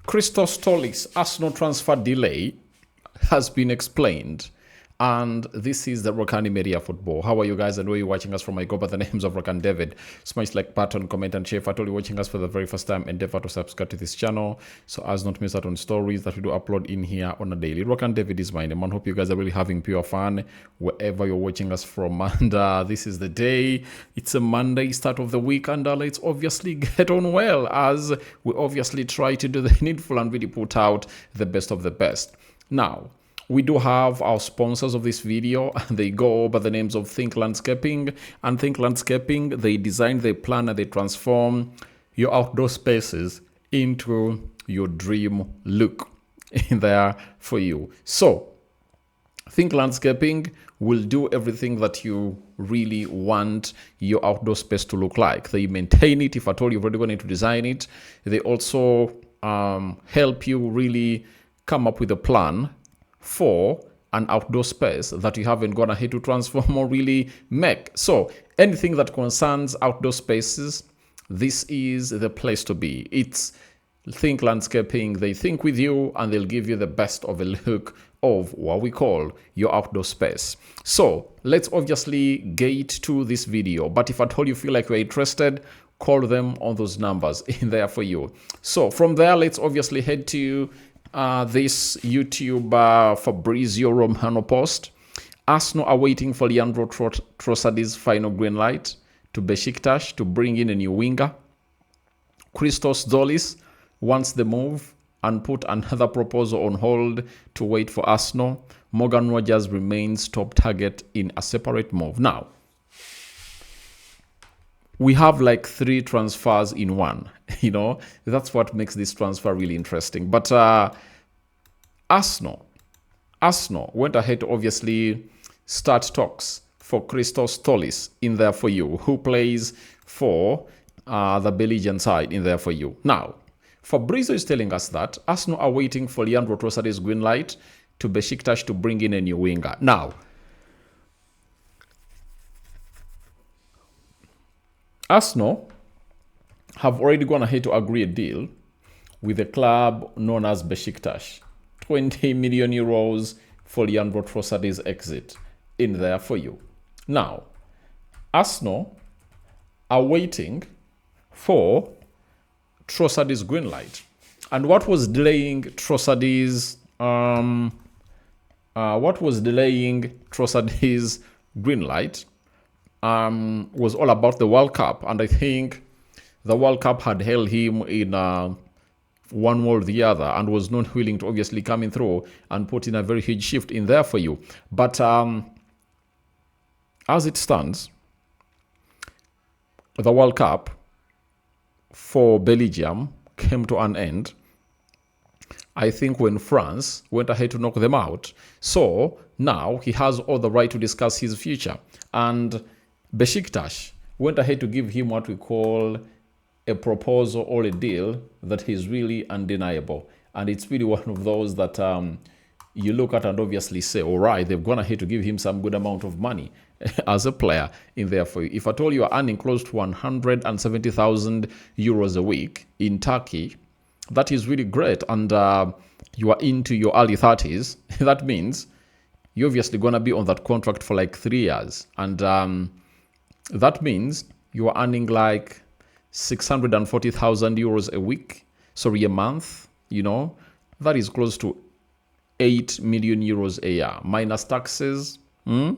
Christos Tzolis Arsenal transfer delay has been explained. And this is the Rokani Media Football. How are you guys and where are you watching us from? I go by the names of Rokani David. Smash like button, comment and share. If you're watching us for the very first time, endeavor to subscribe to this channel so as not miss out on stories that we do upload in here on a daily. Rokani David is my name. I hope you guys are really having pure fun wherever you're watching us from. And this is the day. It's a Monday, start of the week, and let's obviously get on well as we obviously try to do the needful and really put out the best of the best. Now, we do have our sponsors of this video. They go by the names of Think Landscaping. And Think Landscaping, they design, they plan, and they transform your outdoor spaces into your dream look in there for you. So, Think Landscaping will do everything that you really want your outdoor space to look like. They maintain it if at all you're already going to design it. They also help you really come up with a plan for an outdoor space that you haven't gone ahead to transform or really make. So anything that concerns outdoor spaces, this is the place to be. It's Think Landscaping. They think with you and they'll give you the best of a look of what we call your outdoor space. So let's obviously get to this video. But if at all you feel like you're interested, call them on those numbers in there for you. So from there, let's obviously head to this YouTube Fabrizio Romano post. Arsenal are waiting for Leandro Trossard's final green light to Besiktas to bring in a new winger. Christos Tzolis wants the move and put another proposal on hold to wait for Arsenal. Morgan Rogers remains top target in a separate move. Now, we have like 3 transfers in one. You know, that's what makes this transfer really interesting. But Arsenal went ahead to obviously start talks for Christos Tzolis in there for you, who plays for the Belgian side in there for you. Now, Fabrizio is telling us that Arsenal are waiting for Leandro Trossard's green light to Besiktas to bring in a new winger. Now, Arsenal have already gone ahead to agree a deal with a club known as Besiktas. 20 million euros for Leandro Trossard's exit in there for you. Now, Arsenal are waiting for Trossard's green light. And what was delaying Trossard's green light was all about the World Cup. And I think the World Cup had held him in one way or the other and was not willing to obviously come in through and put in a very huge shift in there for you. But as it stands, the World Cup for Belgium came to an end, I think, when France went ahead to knock them out. So now he has all the right to discuss his future. And Besiktas went ahead to give him what we call a proposal or a deal that is really undeniable. And it's really one of those that you look at and obviously say, all right, they've gone ahead to give him some good amount of money as a player in there for you. If at all you are earning close to 170,000 euros a week in Turkey, that is really great. And you are into your early 30s. That means you're obviously going to be on that contract for like 3 years. And that means you are earning like 640,000 euros a week, sorry, a month, you know, that is close to 8 million euros a year, minus taxes. You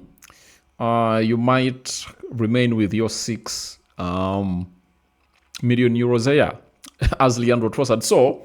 might remain with your 6 million euros a year as Leandro Trossard. So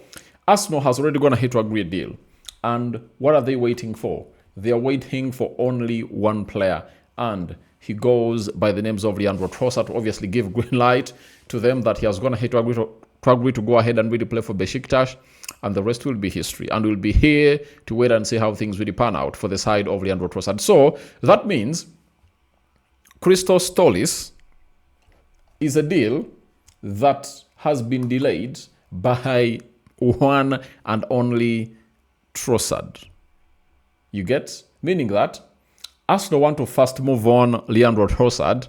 Arsenal has already gone ahead to agree a deal. And what are they waiting for? They are waiting for only one player, and he goes by the names of Leandro Trossard to obviously give green light to them that he has gone ahead to agree to go ahead and really play for Besiktas, and the rest will be history. And we'll be here to wait and see how things really pan out for the side of Leandro Trossard. So that means Christos Tzolis is a deal that has been delayed by one and only Trossard. You get? Meaning that Arsenal want to first move on Leandro Trossard,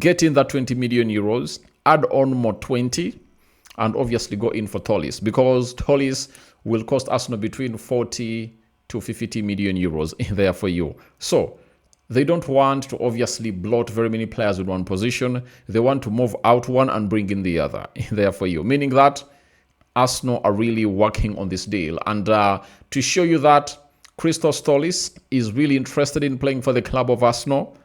get in that 20 million euros, add on more 20, and obviously go in for Tzolis, because Tzolis will cost Arsenal between 40 to 50 million euros in there for you. So they don't want to obviously bloat very many players in one position. They want to move out one and bring in the other in there for you, meaning that Arsenal are really working on this deal. And to show you that Christos Tzolis is really interested in playing for the club of Arsenal,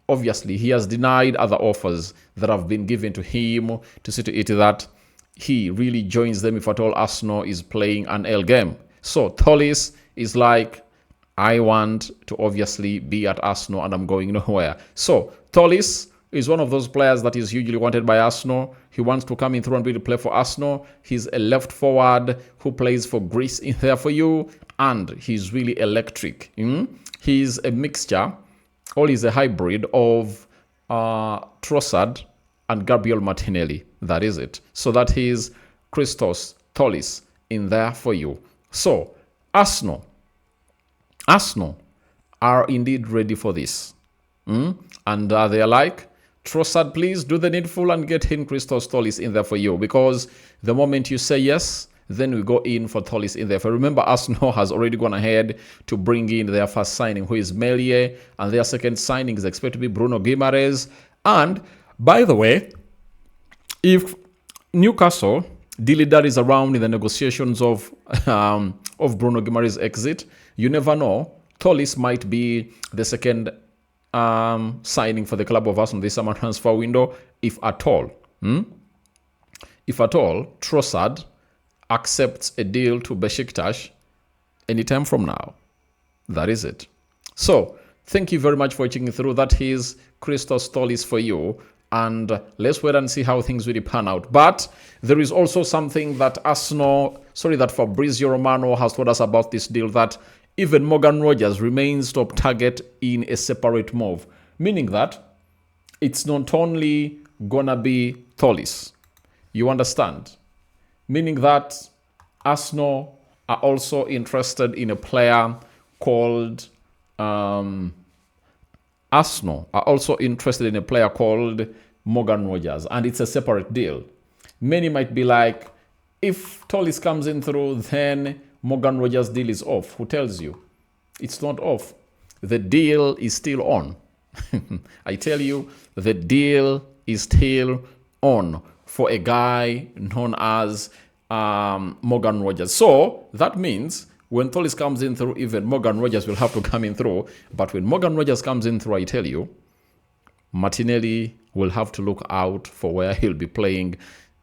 obviously he has denied other offers that have been given to him to see to it that he really joins them if at all Arsenal is playing an L game. So Tzolis is like, I want to obviously be at Arsenal and I'm going nowhere. So Tzolis is one of those players that is hugely wanted by Arsenal. He wants to come in through and really play for Arsenal. He's a left forward who plays for Greece in there for you, and he's really electric. He's a mixture, or he's a hybrid of Trossard and Gabriel Martinelli. That is it. So that is Christos Tzolis in there for you. So Arsenal are indeed ready for this. And they are like, Trossard, please do the needful and get in Christos Tzolis in there for you, because the moment you say yes, then we go in for Tzolis in there. If I remember, Arsenal has already gone ahead to bring in their first signing, who is Melie, and their second signing is expected to be Bruno Guimaraes. And by the way, if Newcastle dilly-dallies around in the negotiations of Bruno Guimaraes' exit, you never know. Tzolis might be the second signing for the club of Arsenal this summer transfer window, if at all. If at all, Trossard accepts a deal to Besiktas anytime from now. That is it. So, thank you very much for watching through. That is Christos Tzolis for you. And let's wait and see how things really pan out. But there is also something that that Fabrizio Romano has told us about this deal, that even Morgan Rogers remains top target in a separate move. Meaning that it's not only gonna be Tzolis. You understand? Meaning that Arsenal are also interested in a player called Morgan Rogers, and it's a separate deal. Many might be like, if Tzolis comes in through, then Morgan Rogers' deal is off. Who tells you? It's not off. The deal is still on. I tell you, the deal is still on for a guy known as Morgan Rogers. So that means when Tzolis comes in through, even Morgan Rogers will have to come in through. But when Morgan Rogers comes in through, I tell you, Martinelli will have to look out for where he'll be playing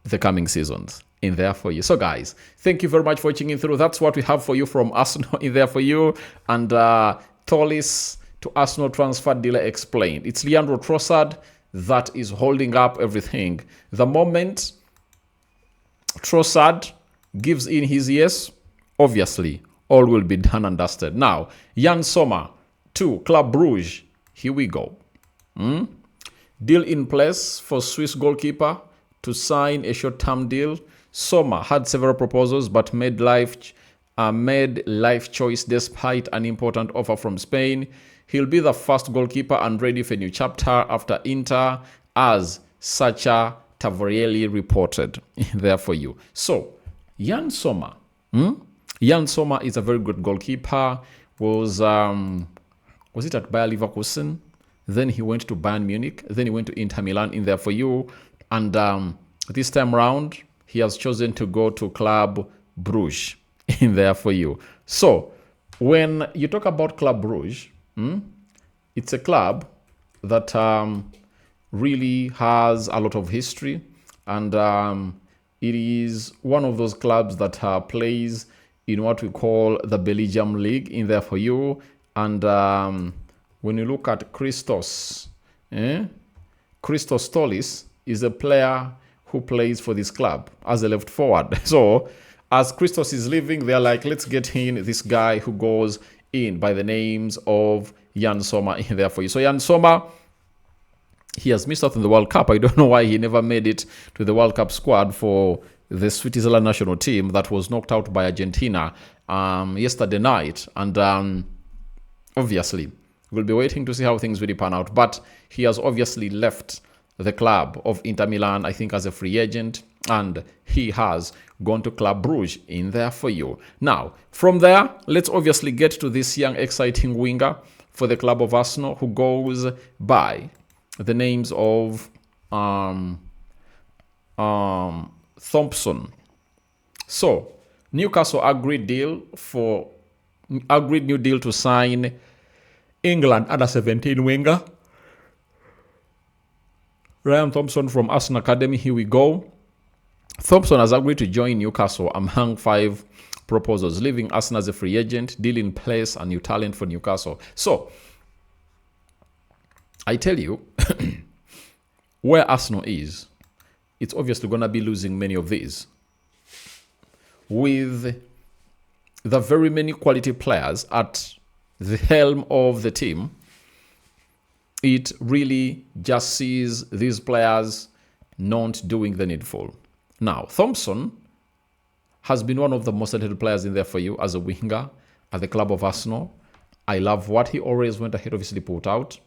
the coming seasons in there for you. So guys, thank you very much for watching in through. That's what we have for you from Arsenal in there for you. And Tzolis to Arsenal transfer deal explained. It's Leandro Trossard that is holding up everything. The moment Trossard gives in his yes, obviously all will be done and dusted. Now, Jan Sommer to Club Brugge. Here we go. Deal in place for Swiss goalkeeper to sign a short-term deal. Sommer had several proposals but made life choice despite an important offer from Spain. He'll be the first goalkeeper and ready for a new chapter after Inter, as Sacha Tavarielli reported there for you. So, Jan Sommer. Jan Sommer is a very good goalkeeper. Was it at Bayer Leverkusen? Then he went to Bayern Munich. Then he went to Inter Milan in there for you. And this time round, he has chosen to go to Club Brugge in there for you. So, when you talk about Club Brugge, it's a club that really has a lot of history. And it is one of those clubs that plays in what we call the Belgium League in there for you. And when you look at Christos, Christos Tzolis is a player who plays for this club as a left forward. So as Christos is leaving, they're like, let's get in this guy who goes in by the names of Jan Sommer in there for you. So Jan Sommer, he has missed out on the World Cup. I don't know why he never made it to the World Cup squad for the Switzerland national team that was knocked out by Argentina yesterday night. And obviously, we'll be waiting to see how things really pan out. But he has obviously left the club of Inter Milan, I think, as a free agent. and he has gone to Club Brugge in there for you. Now, from there, let's obviously get to this young, exciting winger for the club of Arsenal who goes by the names of Thompson. So, Newcastle agreed new deal to sign England under-17 winger Ryan Thompson from Arsenal Academy. Here we go. Thompson has agreed to join Newcastle among 5 proposals, leaving Arsenal as a free agent, deal in place, a new talent for Newcastle. So, I tell you, where Arsenal is, it's obviously going to be losing many of these. With the very many quality players at the helm of the team, it really just sees these players not doing the needful. Now, Thompson has been one of the most talented players in there for you as a winger at the club of Arsenal. I love what he always went ahead, obviously put out,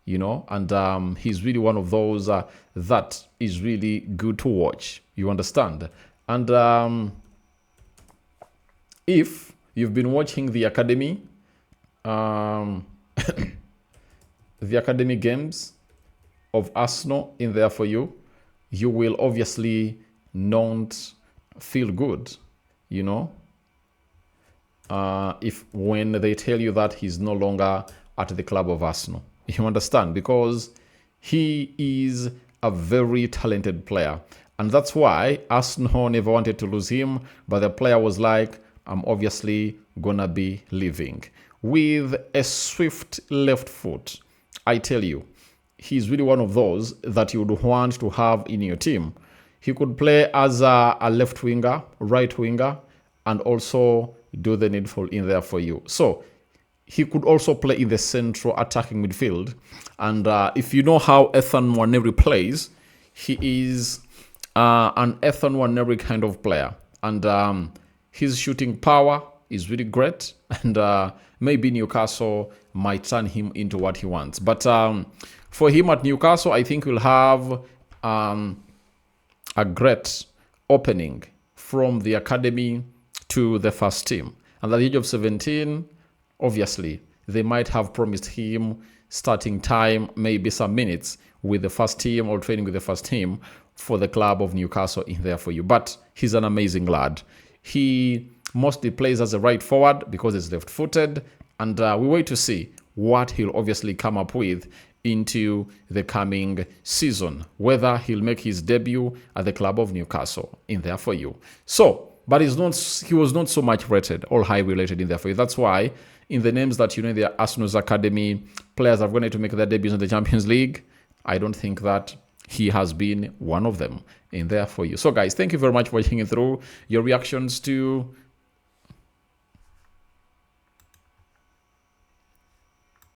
you know, and he's really one of those that is really good to watch. You understand? And if you've been watching the academy, the academy games of Arsenal in there for you, you will obviously not feel good, you know, if when they tell you that he's no longer at the club of Arsenal. You understand? Because he is a very talented player. And that's why Arsenal never wanted to lose him. But the player was like, I'm obviously gonna be leaving. With a swift left foot, I tell you, he's really one of those that you would want to have in your team. He could play as a left winger, right winger, and also do the needful in there for you. So he could also play in the central attacking midfield. And if you know how Ethan Nwaneri plays, he is an Ethan Nwaneri kind of player. And his shooting power is really great. And maybe Newcastle might turn him into what he wants. But for him at Newcastle, I think we'll have a great opening from the academy to the first team. And at the age of 17, obviously, they might have promised him starting time, maybe some minutes with the first team or training with the first team for the club of Newcastle in there for you. But he's an amazing lad. He mostly plays as a right forward because he's left-footed. And we wait to see what he'll obviously come up with into the coming season, whether he'll make his debut at the club of Newcastle in there for you. So, but he was not so much rated or high related in there for you. That's why in the names that you know in the Arsenal's academy, players are going to make their debuts in the Champions League, I don't think that he has been one of them in there for you. So guys, thank you very much for watching it through. Your reactions to